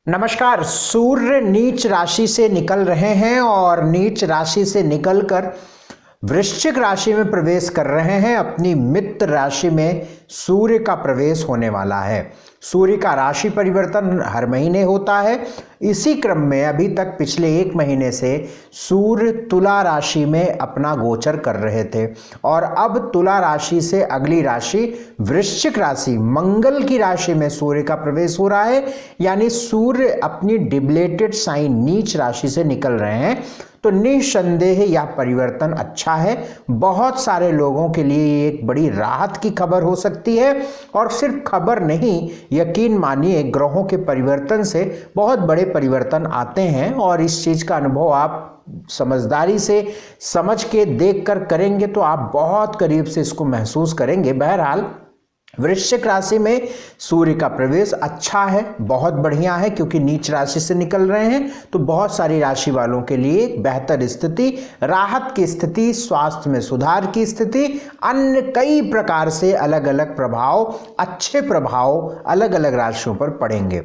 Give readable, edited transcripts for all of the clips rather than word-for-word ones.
नमस्कार। सूर्य नीच राशि से निकल रहे हैं और नीच राशि से निकलकर वृश्चिक राशि में प्रवेश कर रहे हैं। अपनी मित्र राशि में सूर्य का प्रवेश होने वाला है। सूर्य का राशि परिवर्तन हर महीने होता है। इसी क्रम में अभी तक पिछले 1 महीने से सूर्य तुला राशि में अपना गोचर कर रहे थे और अब तुला राशि से अगली राशि वृश्चिक राशि मंगल की राशि में सूर्य का प्रवेश हो रहा है। यानी सूर्य अपनी डिबलेटेड साइन नीच राशि से निकल रहे हैं। तो निसंदेह यह परिवर्तन अच्छा है। बहुत सारे लोगों के लिए ये एक बड़ी राहत की खबर हो सकती है और सिर्फ खबर नहीं, यकीन मानिए ग्रहों के परिवर्तन से बहुत बड़े परिवर्तन आते हैं और इस चीज का अनुभव आप समझदारी से समझ के देख कर करेंगे तो आप बहुत करीब से इसको महसूस करेंगे। बहरहाल वृश्चिक राशि में सूर्य का प्रवेश अच्छा है, बहुत बढ़िया है, क्योंकि नीच राशि से निकल रहे हैं तो बहुत सारी राशि वालों के लिए बेहतर स्थिति, राहत की स्थिति, स्वास्थ्य में सुधार की स्थिति, अन्य कई प्रकार से अलग अलग प्रभाव, अच्छे प्रभाव अलग अलग राशियों पर पड़ेंगे।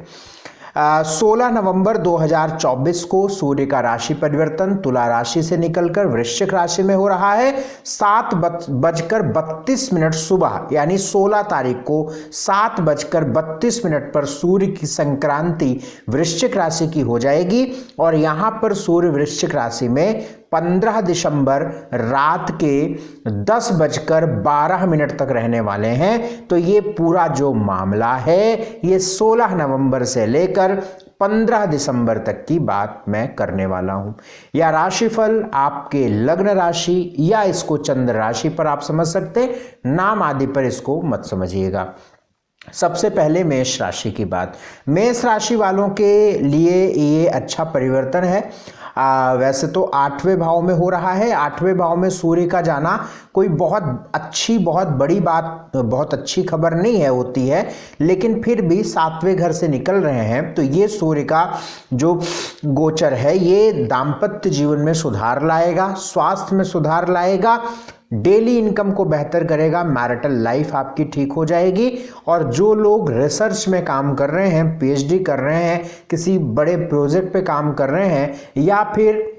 16 नवंबर 2024 को सूर्य का राशि परिवर्तन तुला राशि से निकलकर वृश्चिक राशि में हो रहा है। 7:32 सुबह यानी 16 तारीख को 7:32 पर सूर्य की संक्रांति वृश्चिक राशि की हो जाएगी और यहां पर सूर्य वृश्चिक राशि में 15 दिसंबर रात के 10:12 तक रहने वाले हैं। तो ये पूरा जो मामला है ये 16 नवंबर से लेकर 15 दिसंबर तक की बात मैं करने वाला हूं। यह राशिफल आपके लग्न राशि या इसको चंद्र राशि पर आप समझ सकते हैं, नाम आदि पर इसको मत समझिएगा। सबसे पहले मेष राशि की बात। मेष राशि वालों के लिए ये अच्छा परिवर्तन है। वैसे तो 8वें भाव में हो रहा है। 8वें भाव में सूर्य का जाना कोई बहुत अच्छी, बहुत बड़ी बात, बहुत अच्छी खबर नहीं है होती है, लेकिन फिर भी 7वें घर से निकल रहे हैं तो ये सूर्य का जो गोचर है ये दाम्पत्य जीवन में सुधार लाएगा, स्वास्थ्य में सुधार लाएगा, डेली इनकम को बेहतर करेगा, मैरिटल लाइफ आपकी ठीक हो जाएगी। और जो लोग रिसर्च में काम कर रहे हैं, पीएचडी कर रहे हैं, किसी बड़े प्रोजेक्ट पे काम कर रहे हैं या फिर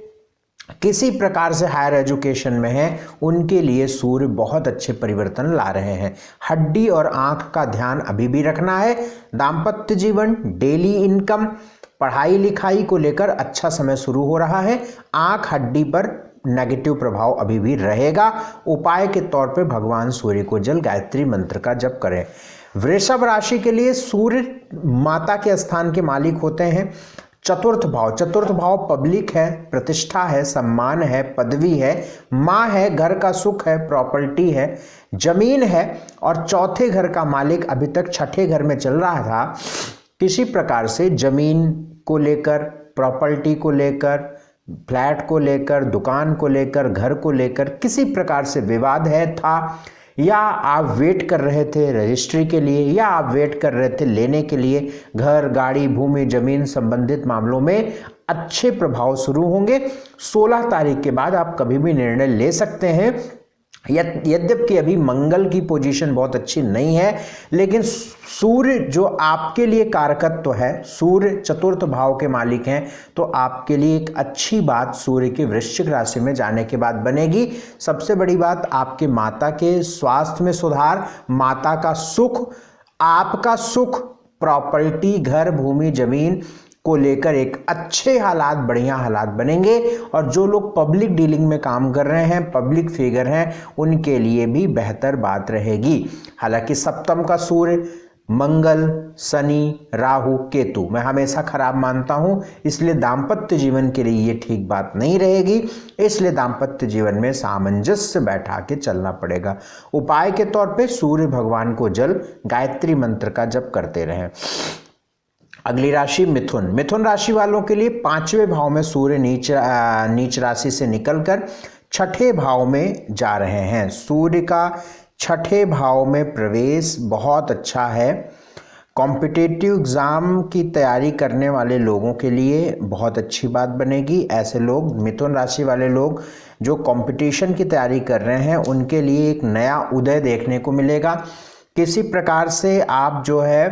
किसी प्रकार से हायर एजुकेशन में हैं, उनके लिए सूर्य बहुत अच्छे परिवर्तन ला रहे हैं। हड्डी और आंख का ध्यान अभी भी रखना है। दाम्पत्य जीवन, डेली इनकम, पढ़ाई लिखाई को लेकर अच्छा समय शुरू हो रहा है। आंख हड्डी पर नेगेटिव प्रभाव अभी भी रहेगा। उपाय के तौर पे भगवान सूर्य को जल गायत्री मंत्र का जप करें। वृषभ राशि के लिए सूर्य माता के स्थान के मालिक होते हैं। चतुर्थ भाव पब्लिक है, प्रतिष्ठा है, सम्मान है, पदवी है, माँ है, घर का सुख है, प्रॉपर्टी है, जमीन है। और चौथे घर का मालिक अभी तक छठे घर में चल रहा था। किसी प्रकार से जमीन को लेकर, प्रॉपर्टी को लेकर, फ्लैट को लेकर, दुकान को लेकर, घर को लेकर किसी प्रकार से विवाद है था, या आप वेट कर रहे थे रजिस्ट्री के लिए, या आप वेट कर रहे थे लेने के लिए। घर, गाड़ी, भूमि, जमीन संबंधित मामलों में अच्छे प्रभाव शुरू होंगे। 16 तारीख के बाद आप कभी भी निर्णय ले सकते हैं। यद्यपि अभी मंगल की पोजीशन बहुत अच्छी नहीं है, लेकिन सूर्य जो आपके लिए कारकत्व है, सूर्य चतुर्थ भाव के मालिक हैं, तो आपके लिए एक अच्छी बात सूर्य के वृश्चिक राशि में जाने के बाद बनेगी। सबसे बड़ी बात आपके माता के स्वास्थ्य में सुधार, माता का सुख, आपका सुख, प्रॉपर्टी, घर, भूमि, जमीन को लेकर एक अच्छे हालात, बढ़िया हालात बनेंगे। और जो लोग पब्लिक डीलिंग में काम कर रहे हैं, पब्लिक फिगर हैं, उनके लिए भी बेहतर बात रहेगी। हालांकि सप्तम का सूर्य, मंगल, शनि, राहु, केतु मैं हमेशा खराब मानता हूं, इसलिए दाम्पत्य जीवन के लिए ये ठीक बात नहीं रहेगी। इसलिए दाम्पत्य जीवन में सामंजस्य बैठा के चलना पड़ेगा। उपाय के तौर पे सूर्य भगवान को जल गायत्री मंत्र का जप करते रहें। अगली राशि मिथुन राशि वालों के लिए 5वें भाव में सूर्य नीच राशि से निकलकर छठे भाव में जा रहे हैं। सूर्य का छठे भाव में प्रवेश बहुत अच्छा है। कॉम्पिटिटिव एग्जाम की तैयारी करने वाले लोगों के लिए बहुत अच्छी बात बनेगी। ऐसे लोग, मिथुन राशि वाले लोग जो कंपटीशन की तैयारी कर रहे हैं, उनके लिए एक नया उदय देखने को मिलेगा। किसी प्रकार से आप जो है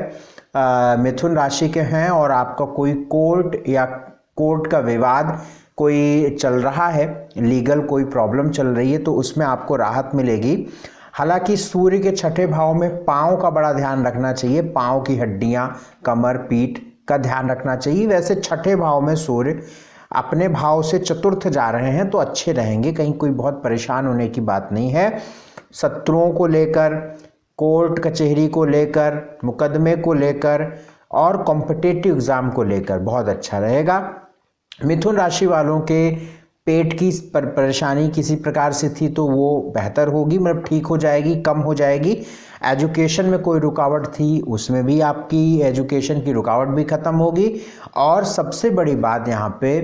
मिथुन राशि के हैं और आपका कोई कोर्ट का विवाद कोई चल रहा है, लीगल कोई प्रॉब्लम चल रही है, तो उसमें आपको राहत मिलेगी। हालांकि सूर्य के छठे भाव में पाँव का बड़ा ध्यान रखना चाहिए, पाँव की हड्डियां, कमर, पीठ का ध्यान रखना चाहिए। वैसे छठे भाव में सूर्य अपने भाव से चतुर्थ जा रहे हैं तो अच्छे रहेंगे, कहीं कोई बहुत परेशान होने की बात नहीं है। शत्रुओं को लेकर, कोर्ट कचहरी को लेकर, मुकदमे को लेकर और कॉम्पिटिटिव एग्जाम को लेकर बहुत अच्छा रहेगा। मिथुन राशि वालों के पेट की परेशानी किसी प्रकार से थी तो वो बेहतर होगी, मतलब ठीक हो जाएगी, कम हो जाएगी। एजुकेशन में कोई रुकावट थी उसमें भी आपकी एजुकेशन की रुकावट भी खत्म होगी। और सबसे बड़ी बात यहाँ पे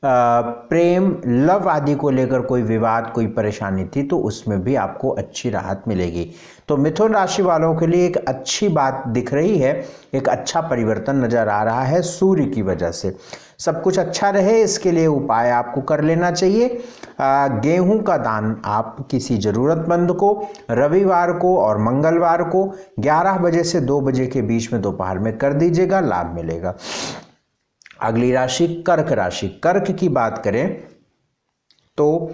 प्रेम, लव आदि को लेकर कोई विवाद, कोई परेशानी थी तो उसमें भी आपको अच्छी राहत मिलेगी। तो मिथुन राशि वालों के लिए एक अच्छी बात दिख रही है, एक अच्छा परिवर्तन नजर आ रहा है सूर्य की वजह से। सब कुछ अच्छा रहे इसके लिए उपाय आपको कर लेना चाहिए। गेहूं का दान आप किसी ज़रूरतमंद को रविवार को और मंगलवार को 11 बजे से 2 बजे के बीच में दोपहर में कर दीजिएगा, लाभ मिलेगा। अगली राशि कर्क राशि। कर्क की बात करें तो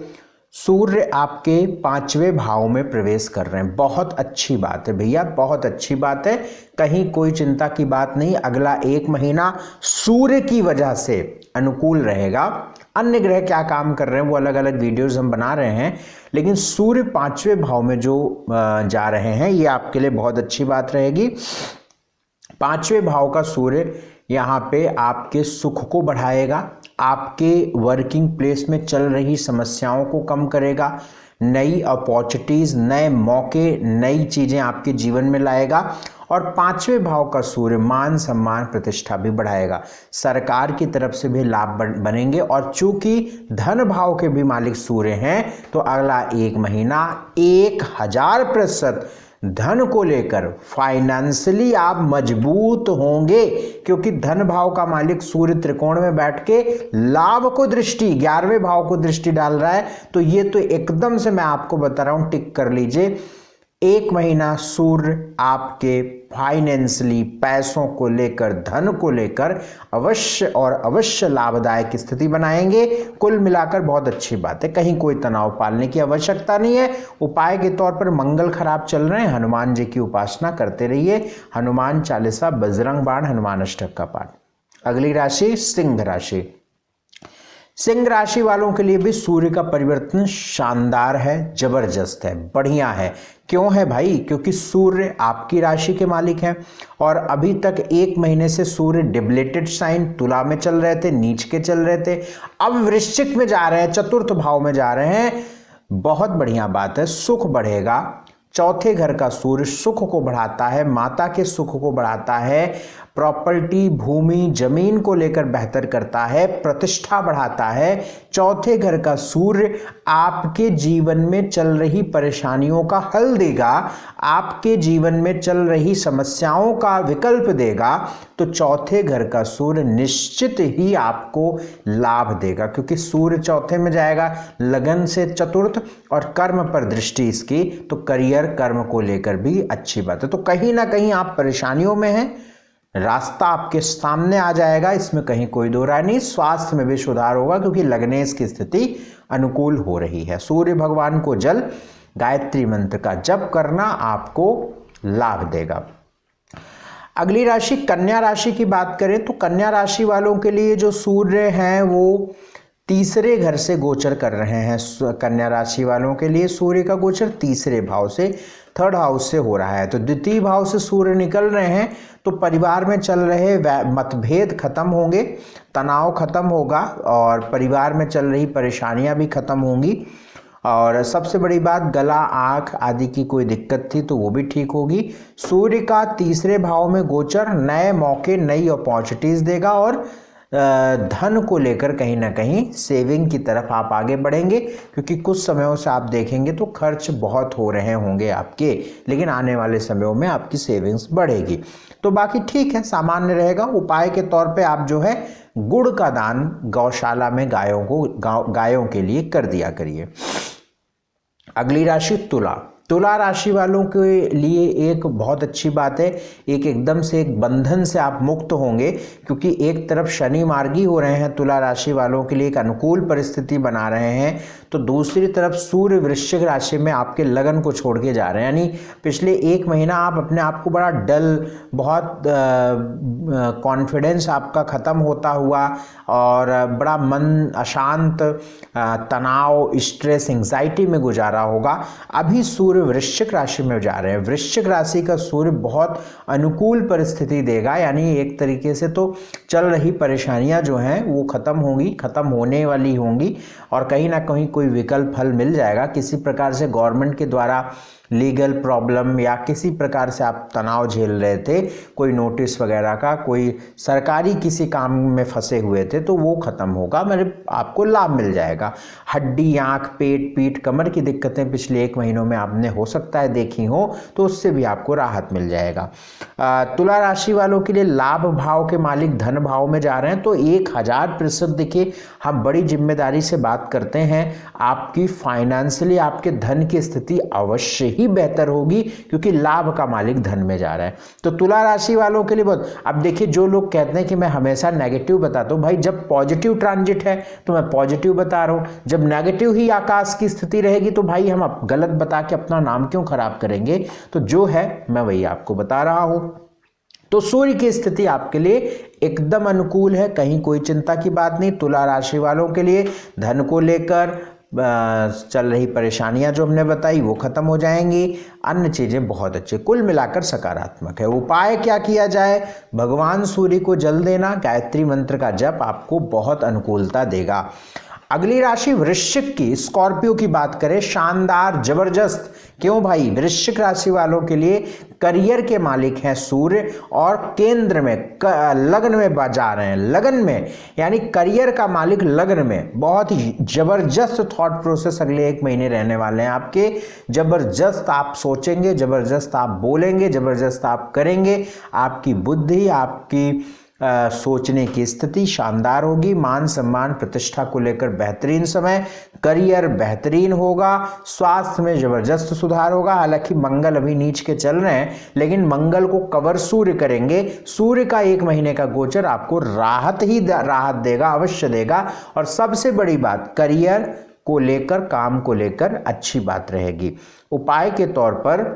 सूर्य आपके 5वें भाव में प्रवेश कर रहे हैं, बहुत अच्छी बात है भैया, बहुत अच्छी बात है, कहीं कोई चिंता की बात नहीं। अगला 1 महीना सूर्य की वजह से अनुकूल रहेगा। अन्य ग्रह क्या काम कर रहे हैं वो अलग अलग वीडियोस हम बना रहे हैं, लेकिन सूर्य 5वें भाव में जो जा रहे हैं ये आपके लिए बहुत अच्छी बात रहेगी। 5वें भाव का सूर्य यहाँ पे आपके सुख को बढ़ाएगा, आपके वर्किंग प्लेस में चल रही समस्याओं को कम करेगा, नई अपॉर्चुनिटीज, नए मौके, नई चीजें आपके जीवन में लाएगा। और 5वें भाव का सूर्य मान सम्मान प्रतिष्ठा भी बढ़ाएगा, सरकार की तरफ से भी लाभ बनेंगे। और चूंकि धन भाव के भी मालिक सूर्य हैं तो अगला 1 महीना 1000% धन को लेकर फाइनेंशियली आप मजबूत होंगे, क्योंकि धन भाव का मालिक सूर्य त्रिकोण में बैठ के लाभ को दृष्टि 11वें भाव को दृष्टि डाल रहा है। तो ये तो एकदम से मैं आपको बता रहा हूं, टिक कर लीजिए। 1 महीना सूर्य आपके फाइनेंशियली, पैसों को लेकर, धन को लेकर अवश्य और अवश्य लाभदायक स्थिति बनाएंगे। कुल मिलाकर बहुत अच्छी बात है, कहीं कोई तनाव पालने की आवश्यकता नहीं है। उपाय के तौर पर मंगल खराब चल रहे हैं, हनुमान जी की उपासना करते रहिए, हनुमान चालीसा, बजरंग बाण, हनुमान अष्टक का पाठ। अगली राशि सिंह राशि। सिंह राशि वालों के लिए भी सूर्य का परिवर्तन शानदार है, जबरदस्त है, बढ़िया है। क्यों है भाई? क्योंकि सूर्य आपकी राशि के मालिक हैं और अभी तक 1 महीने से सूर्य डिबलेटेड साइन तुला में चल रहे थे, नीच के चल रहे थे, अब वृश्चिक में जा रहे हैं, चतुर्थ भाव में जा रहे हैं। बहुत बढ़िया बात है, सुख बढ़ेगा। चौथे घर का सूर्य सुख को बढ़ाता है, माता के सुख को बढ़ाता है, प्रॉपर्टी, भूमि, जमीन को लेकर बेहतर करता है, प्रतिष्ठा बढ़ाता है। चौथे घर का सूर्य आपके जीवन में चल रही परेशानियों का हल देगा, आपके जीवन में चल रही समस्याओं का विकल्प देगा। तो चौथे घर का सूर्य निश्चित ही आपको लाभ देगा, क्योंकि सूर्य चौथे में जाएगा, लगन से चतुर्थ और कर्म पर दृष्टि इसकी, तो करियर, कर्म को लेकर भी अच्छी बात है। तो कहीं ना कहीं आप परेशानियों में हैं, रास्ता आपके सामने आ जाएगा, इसमें कहीं कोई दो राय नहीं। स्वास्थ्य में भी सुधार होगा क्योंकि लग्नेश की स्थिति अनुकूल हो रही है। सूर्य भगवान को जल, गायत्री मंत्र का जप करना आपको लाभ देगा। अगली राशि कन्या राशि की बात करें तो कन्या राशि वालों के लिए जो सूर्य हैं वो 3रे घर से गोचर कर रहे हैं। कन्या राशि वालों के लिए सूर्य का गोचर 3रे भाव से, 3rd हाउस से हो रहा है। तो 2य भाव से सूर्य निकल रहे हैं तो परिवार में चल रहे मतभेद खत्म होंगे, तनाव खत्म होगा और परिवार में चल रही परेशानियां भी खत्म होंगी। और सबसे बड़ी बात, गला, आँख आदि की कोई दिक्कत थी तो वो भी ठीक होगी। सूर्य का 3रे भाव में गोचर नए मौके, नई अपॉर्चुनिटीज देगा और धन को लेकर कहीं ना कहीं सेविंग की तरफ आप आगे बढ़ेंगे, क्योंकि कुछ समयों से आप देखेंगे तो खर्च बहुत हो रहे होंगे आपके, लेकिन आने वाले समयों में आपकी सेविंग्स बढ़ेगी। तो बाकी ठीक है, सामान्य रहेगा। उपाय के तौर पे आप जो है गुड़ का दान गौशाला में गायों के लिए कर दिया करिए। अगली राशि तुला। तुला राशि वालों के लिए एक बहुत अच्छी बात है, एकदम से एक बंधन से आप मुक्त होंगे, क्योंकि एक तरफ शनि मार्गी हो रहे हैं, तुला राशि वालों के लिए एक अनुकूल परिस्थिति बना रहे हैं, तो दूसरी तरफ सूर्य वृश्चिक राशि में आपके लगन को छोड़ के जा रहे हैं। यानी पिछले एक महीना आप अपने आप को बड़ा डल, बहुत कॉन्फिडेंस आपका ख़त्म होता हुआ और बड़ा मन अशांत, तनाव, स्ट्रेस, एंग्जाइटी में गुजारा होगा। अभी सूर्य वृश्चिक राशि में जा रहे हैं, वृश्चिक राशि का सूर्य बहुत अनुकूल परिस्थिति देगा, यानी एक तरीके से तो चल रही परेशानियां जो हैं वो ख़त्म होंगी, ख़त्म होने वाली होंगी, और कहीं ना कहीं कोई विकल्प हल मिल जाएगा। किसी प्रकार से गवर्नमेंट के द्वारा लीगल प्रॉब्लम या किसी प्रकार से आप तनाव झेल रहे थे, कोई नोटिस वगैरह का, कोई सरकारी किसी काम में फंसे हुए थे, तो वो ख़त्म होगा, मतलब आपको लाभ मिल जाएगा। हड्डी, आँख, पेट, पीठ, कमर की दिक्कतें पिछले एक महीनों में आपने हो सकता है देखी हो, तो उससे भी आपको राहत मिल जाएगा। तुला राशि वालों के लिए लाभ भाव के मालिक धन भाव में जा रहे हैं, तो 1000% देखिए हम बड़ी जिम्मेदारी से बात करते हैं, आपकी फाइनेंशियली आपके धन की स्थिति अवश्य ही बेहतर होगी, क्योंकि लाभ का मालिक धन में जा रहा है। तो तुला राशि वालों के लिए बहुत, अब देखिए जो लोग कहते हैं कि मैं हमेशा नेगेटिव बताता हूं, भाई जब पॉजिटिव ट्रांजिट है तो मैं पॉजिटिव बता रहा हूं, जब नेगेटिव ही आकाश की स्थिति रहेगी तो भाई हम गलत बता के अपना नाम क्यों खराब करेंगे। तो जो है मैं वही आपको बता रहा हूं। तो सूर्य की स्थिति आपके लिए एकदम अनुकूल है, कहीं कोई चिंता की बात नहीं। तुला राशि वालों के लिए धन को लेकर चल रही परेशानियां जो हमने बताई वो खत्म हो जाएंगी, अन्य चीजें बहुत अच्छी, कुल मिलाकर सकारात्मक है। उपाय क्या किया जाए? भगवान सूर्य को जल देना, गायत्री मंत्र का जप आपको बहुत अनुकूलता देगा। अगली राशि वृश्चिक की, स्कॉर्पियो की बात करें, शानदार, जबरदस्त। क्यों भाई? वृश्चिक राशि वालों के लिए करियर के मालिक हैं सूर्य, और केंद्र में लग्न में जा रहे हैं, लगन में, यानी करियर का मालिक लगन में। बहुत ही जबरदस्त थॉट प्रोसेस अगले एक महीने रहने वाले हैं आपके। जबरदस्त आप सोचेंगे, जबरदस्त आप बोलेंगे, जबरदस्त आप करेंगे, आपकी बुद्धि, आपकी सोचने की स्थिति शानदार होगी। मान सम्मान प्रतिष्ठा को लेकर बेहतरीन समय, करियर बेहतरीन होगा, स्वास्थ्य में जबरदस्त सुधार होगा। हालांकि मंगल अभी नीच के चल रहे हैं, लेकिन मंगल को कवर सूर्य करेंगे। सूर्य का एक महीने का गोचर आपको राहत देगा, अवश्य देगा। और सबसे बड़ी बात, करियर को लेकर, काम को लेकर अच्छी बात रहेगी। उपाय के तौर पर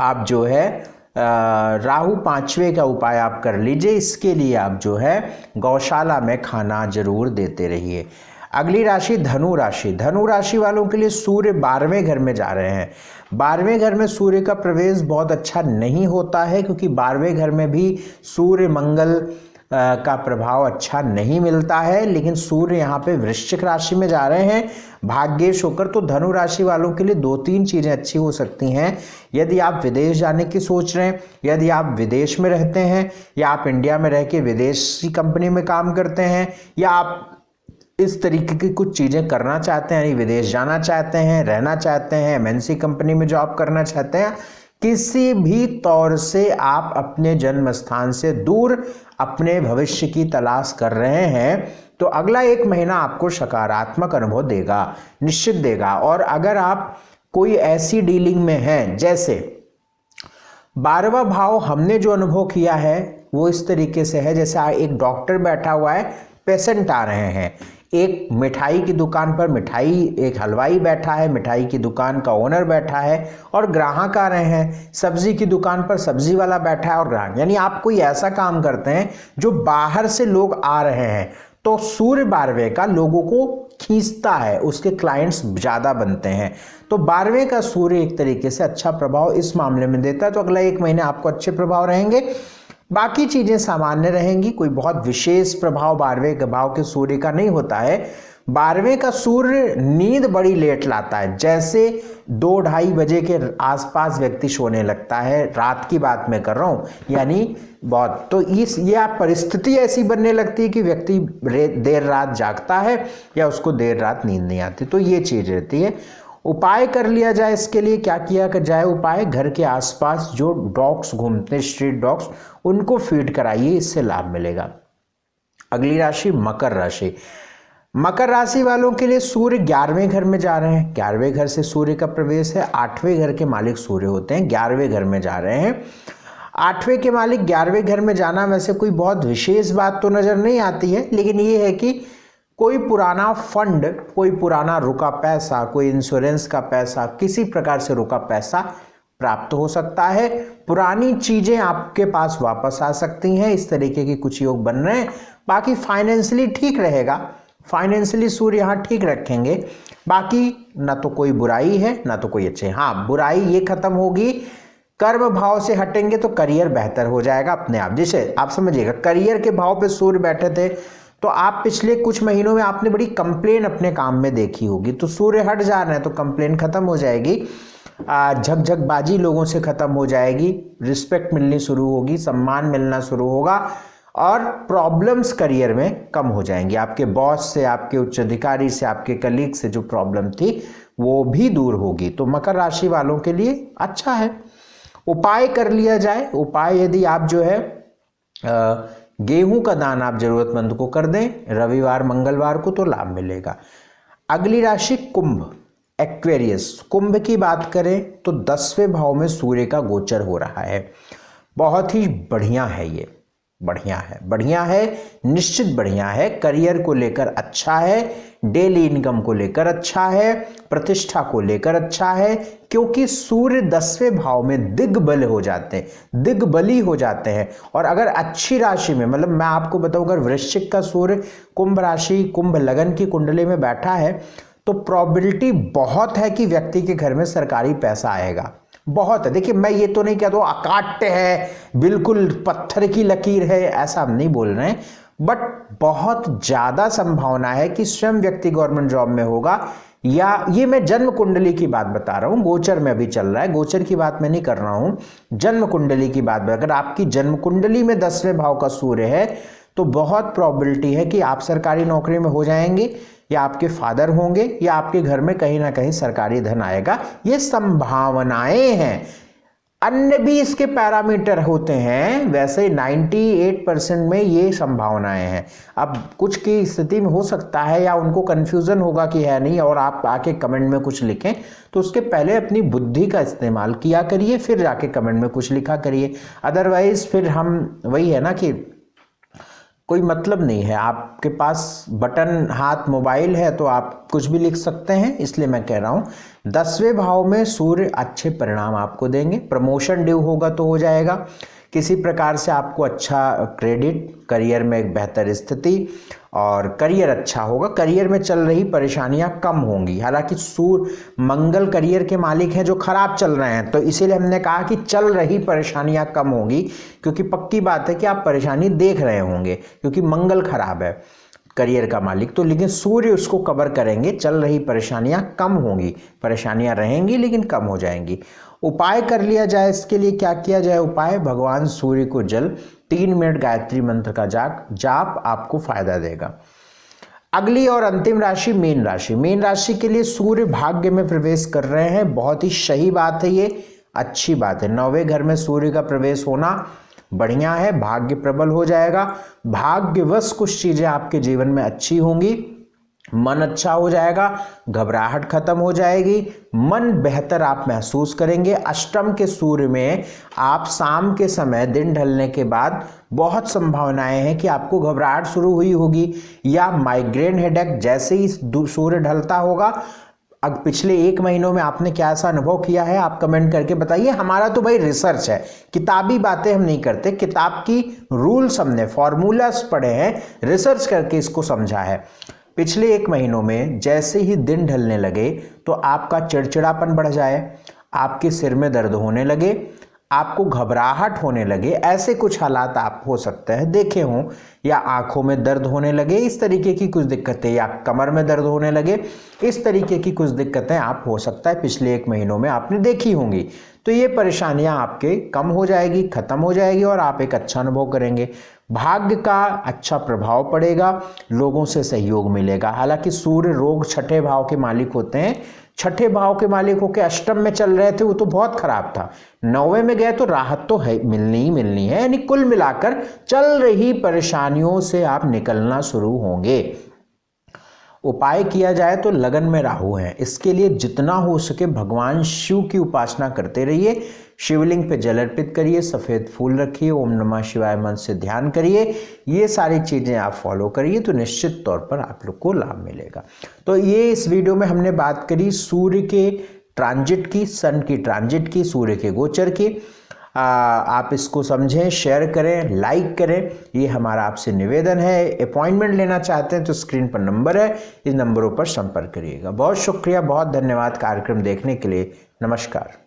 आप जो है राहु 5वें का उपाय आप कर लीजिए। इसके लिए आप जो है गौशाला में खाना जरूर देते रहिए। अगली राशि धनु राशि। धनु राशि वालों के लिए सूर्य 12वें घर में जा रहे हैं। 12वें घर में सूर्य का प्रवेश बहुत अच्छा नहीं होता है, क्योंकि 12वें घर में भी सूर्य मंगल का प्रभाव अच्छा नहीं मिलता है। लेकिन सूर्य यहाँ पे वृश्चिक राशि में जा रहे हैं भाग्येश होकर, तो धनु राशि वालों के लिए 2-3 चीजें अच्छी हो सकती हैं। यदि आप विदेश जाने की सोच रहे हैं, यदि आप विदेश में रहते हैं, या आप इंडिया में रह के विदेशी कंपनी में काम करते हैं, या आप इस तरीके की कुछ चीजें करना चाहते हैं, यानी विदेश जाना चाहते हैं, रहना चाहते हैं, एमएनसी कंपनी में जॉब करना चाहते हैं, किसी भी तौर से आप अपने जन्म स्थान से दूर अपने भविष्य की तलाश कर रहे हैं, तो अगला एक महीना आपको सकारात्मक अनुभव देगा, निश्चित देगा। और अगर आप कोई ऐसी डीलिंग में हैं, जैसे 12वां भाव हमने जो अनुभव किया है वो इस तरीके से है, जैसे एक डॉक्टर बैठा हुआ है, पेशेंट आ रहे हैं, एक मिठाई की दुकान पर एक हलवाई बैठा है, मिठाई की दुकान का ओनर बैठा है, और ग्राहक आ रहे हैं, सब्जी की दुकान पर सब्जी वाला बैठा है और ग्राहक, यानी आप कोई ऐसा काम करते हैं जो बाहर से लोग आ रहे हैं, तो सूर्य 12वें का लोगों को खींचता है, उसके क्लाइंट्स ज्यादा बनते हैं। तो 12वें का सूर्य एक तरीके से अच्छा प्रभाव इस मामले में देता है। तो अगला एक महीने आपको अच्छे प्रभाव रहेंगे, बाकी चीजें सामान्य रहेंगी, कोई बहुत विशेष प्रभाव 12वें भाव के सूर्य का नहीं होता है। 12वें का सूर्य नींद बड़ी लेट लाता है, जैसे 2-2:30 बजे के आसपास व्यक्ति सोने लगता है, रात की बात मैं कर रहा हूँ, यानी बहुत, तो यह परिस्थिति ऐसी बनने लगती है कि व्यक्ति देर रात जागता है या उसको देर रात नींद नहीं आती, तो ये चीज रहती है। उपाय कर लिया जाए इसके लिए, क्या किया जाए उपाय? घर के आसपास जो डॉग्स घूमते हैं, स्ट्रीट डॉग्स, उनको फीड कराइए, इससे लाभ मिलेगा। अगली राशि मकर राशि। मकर राशि वालों के लिए सूर्य 11वें घर में जा रहे हैं। 11वें घर से सूर्य का प्रवेश है। 8वें घर के मालिक सूर्य होते हैं, 11वें घर में जा रहे हैं। 8वें के मालिक 11वें घर में जाना वैसे कोई बहुत विशेष बात तो नजर नहीं आती है, लेकिन ये है कि कोई पुराना फंड, कोई पुराना रुका पैसा, कोई इंश्योरेंस का पैसा, किसी प्रकार से रुका पैसा प्राप्त हो सकता है। पुरानी चीजें आपके पास वापस आ सकती हैं, इस तरीके के कुछ योग बन रहे हैं। बाकी फाइनेंशियली ठीक रहेगा, फाइनेंशियली सूर्य यहाँ ठीक रखेंगे। बाकी ना तो कोई बुराई है ना तो कोई अच्छे। हाँ, बुराई ये खत्म होगी, कर्म भाव से हटेंगे तो करियर बेहतर हो जाएगा अपने आप। जैसे आप समझिएगा, करियर के भाव पे सूर्य बैठे थे तो आप पिछले कुछ महीनों में आपने बड़ी कंप्लेन अपने काम में देखी होगी, तो सूर्य हट जा रहे हैं तो कंप्लेन खत्म हो जाएगी, झकझकबाजी लोगों से खत्म हो जाएगी, रिस्पेक्ट मिलनी शुरू होगी, सम्मान मिलना शुरू होगा और प्रॉब्लम्स करियर में कम हो जाएंगी। आपके बॉस से, आपके उच्च अधिकारी से, आपके कलीग से जो प्रॉब्लम थी वो भी दूर होगी। तो मकर राशि वालों के लिए अच्छा है। उपाय कर लिया जाए। उपाय यदि आप जो है गेहूं का दान आप जरूरतमंद को कर दें रविवार मंगलवार को, तो लाभ मिलेगा। अगली राशि कुंभ, एक्वेरियस। कुंभ की बात करें तो 10वें भाव में सूर्य का गोचर हो रहा है। बहुत ही बढ़िया है, ये बढ़िया है, बढ़िया है, निश्चित बढ़िया है। करियर को लेकर अच्छा है, डेली इनकम को लेकर अच्छा है, प्रतिष्ठा को लेकर अच्छा है, क्योंकि सूर्य 10वें भाव में दिग्बल हो जाते हैं, दिग्बली हो जाते हैं। और अगर अच्छी राशि में, मतलब मैं आपको बताऊं, अगर वृश्चिक का सूर्य कुंभ राशि, कुंभ लगन की कुंडली में बैठा है तो प्रोबेबिलिटी बहुत है कि व्यक्ति के घर में सरकारी पैसा आएगा, बहुत है। देखिए, मैं ये तो नहीं कहता हूं अकाट्य है, बिल्कुल पत्थर की लकीर है, ऐसा हम नहीं बोल रहे हैं, बट बहुत ज्यादा संभावना है कि स्वयं व्यक्ति गवर्नमेंट जॉब में होगा। या ये मैं जन्म कुंडली की बात बता रहा हूं, गोचर में अभी चल रहा है, गोचर की बात मैं नहीं कर रहा हूं, जन्म कुंडली की बात। अगर आपकी जन्म कुंडली में 10वें भाव का सूर्य है तो बहुत प्रोबेबिलिटी है कि आप सरकारी नौकरी में हो जाएंगे, या आपके फादर होंगे, या आपके घर में कहीं ना कहीं सरकारी धन आएगा। ये संभावनाएं हैं। अन्य भी इसके पैरामीटर होते हैं, वैसे 98% में ये संभावनाएं हैं। अब कुछ की स्थिति में हो सकता है या उनको कंफ्यूजन होगा कि है नहीं, और आप आके कमेंट में कुछ लिखें, तो उसके पहले अपनी बुद्धि का इस्तेमाल किया करिए, फिर जाके कमेंट में कुछ लिखा करिए। अदरवाइज फिर हम वही है ना कि कोई मतलब नहीं है। आपके पास बटन हाथ मोबाइल है तो आप कुछ भी लिख सकते हैं, इसलिए मैं कह रहा हूं 10वें भाव में सूर्य अच्छे परिणाम आपको देंगे। प्रमोशन ड्यू होगा तो हो जाएगा, किसी प्रकार से आपको अच्छा क्रेडिट, करियर में एक बेहतर स्थिति और करियर अच्छा होगा। करियर में चल रही परेशानियां कम होंगी। हालांकि सूर्य मंगल करियर के मालिक हैं जो खराब चल रहे हैं, तो इसीलिए हमने कहा कि चल रही परेशानियां कम होगी, क्योंकि पक्की बात है कि आप परेशानी देख रहे होंगे, क्योंकि मंगल खराब है करियर का मालिक। तो लेकिन सूर्य उसको कवर करेंगे, चल रही परेशानियां कम होंगी, परेशानियां रहेंगी लेकिन कम हो जाएंगी। उपाय कर लिया जाए, इसके लिए क्या किया जाए उपाय? भगवान सूर्य को जल 3 मिनट गायत्री मंत्र का जाप आपको फायदा देगा। अगली और अंतिम राशि मीन राशि। मीन राशि के लिए सूर्य भाग्य में प्रवेश कर रहे हैं, बहुत ही सही बात है, ये अच्छी बात है। 9वें घर में सूर्य का प्रवेश होना बढ़िया है, भाग्य प्रबल हो जाएगा। भाग्यवश कुछ चीजें आपके जीवन में अच्छी होंगी, मन अच्छा हो जाएगा, घबराहट खत्म हो जाएगी, मन बेहतर आप महसूस करेंगे। अष्टम के सूर्य में आप शाम के समय, दिन ढलने के बाद बहुत संभावनाएं हैं कि आपको घबराहट शुरू हुई होगी, या माइग्रेन हेडेक जैसे ही सूर्य ढलता होगा। अब पिछले 1 महीनों में आपने क्या ऐसा अनुभव किया है, आप कमेंट करके बताइए। हमारा तो भाई रिसर्च है, किताबी बातें हम नहीं करते, किताब की रूल्स हमने, फॉर्मूलास पढ़े हैं, रिसर्च करके इसको समझा है। पिछले 1 महीनों में जैसे ही दिन ढलने लगे तो आपका चिड़चिड़ापन बढ़ जाए, आपके सिर में दर्द होने लगे, आपको घबराहट होने लगे, ऐसे कुछ हालात आप हो सकते हैं देखे हों, या आंखों में दर्द होने लगे, इस तरीके की कुछ दिक्कतें, या कमर में दर्द होने लगे, इस तरीके की कुछ दिक्कतें आप हो सकता है पिछले 1 महीनों में आपने देखी होंगी। तो ये परेशानियां आपके कम हो जाएगी, खत्म हो जाएगी, और आप एक अच्छा अनुभव करेंगे। भाग्य का अच्छा प्रभाव पड़ेगा, लोगों से सहयोग मिलेगा। हालांकि सूर्य रोग 6ठे भाव के मालिक होते हैं, 6ठे भाव के मालिक होकर अष्टम में चल रहे थे, वो तो बहुत खराब था। 9वें में गए तो राहत तो है, मिलनी ही मिलनी है। यानी कुल मिलाकर चल रही परेशानियों से आप निकलना शुरू होंगे। उपाय किया जाए तो लगन में राहु है, इसके लिए जितना हो सके भगवान शिव की उपासना करते रहिए। शिवलिंग पे जल अर्पित करिए, सफ़ेद फूल रखिए, ओम नमः शिवाय मंत्र से ध्यान करिए। ये सारी चीज़ें आप फॉलो करिए तो निश्चित तौर पर आप लोग को लाभ मिलेगा। तो ये इस वीडियो में हमने बात करी सूर्य के ट्रांजिट की, सन की ट्रांजिट की, सूर्य के गोचर की। आप इसको समझें, शेयर करें, लाइक करें, ये हमारा आपसे निवेदन है। अपॉइंटमेंट लेना चाहते हैं तो स्क्रीन पर नंबर है, इन नंबरों पर संपर्क करिएगा। बहुत शुक्रिया, बहुत धन्यवाद कार्यक्रम देखने के लिए। नमस्कार।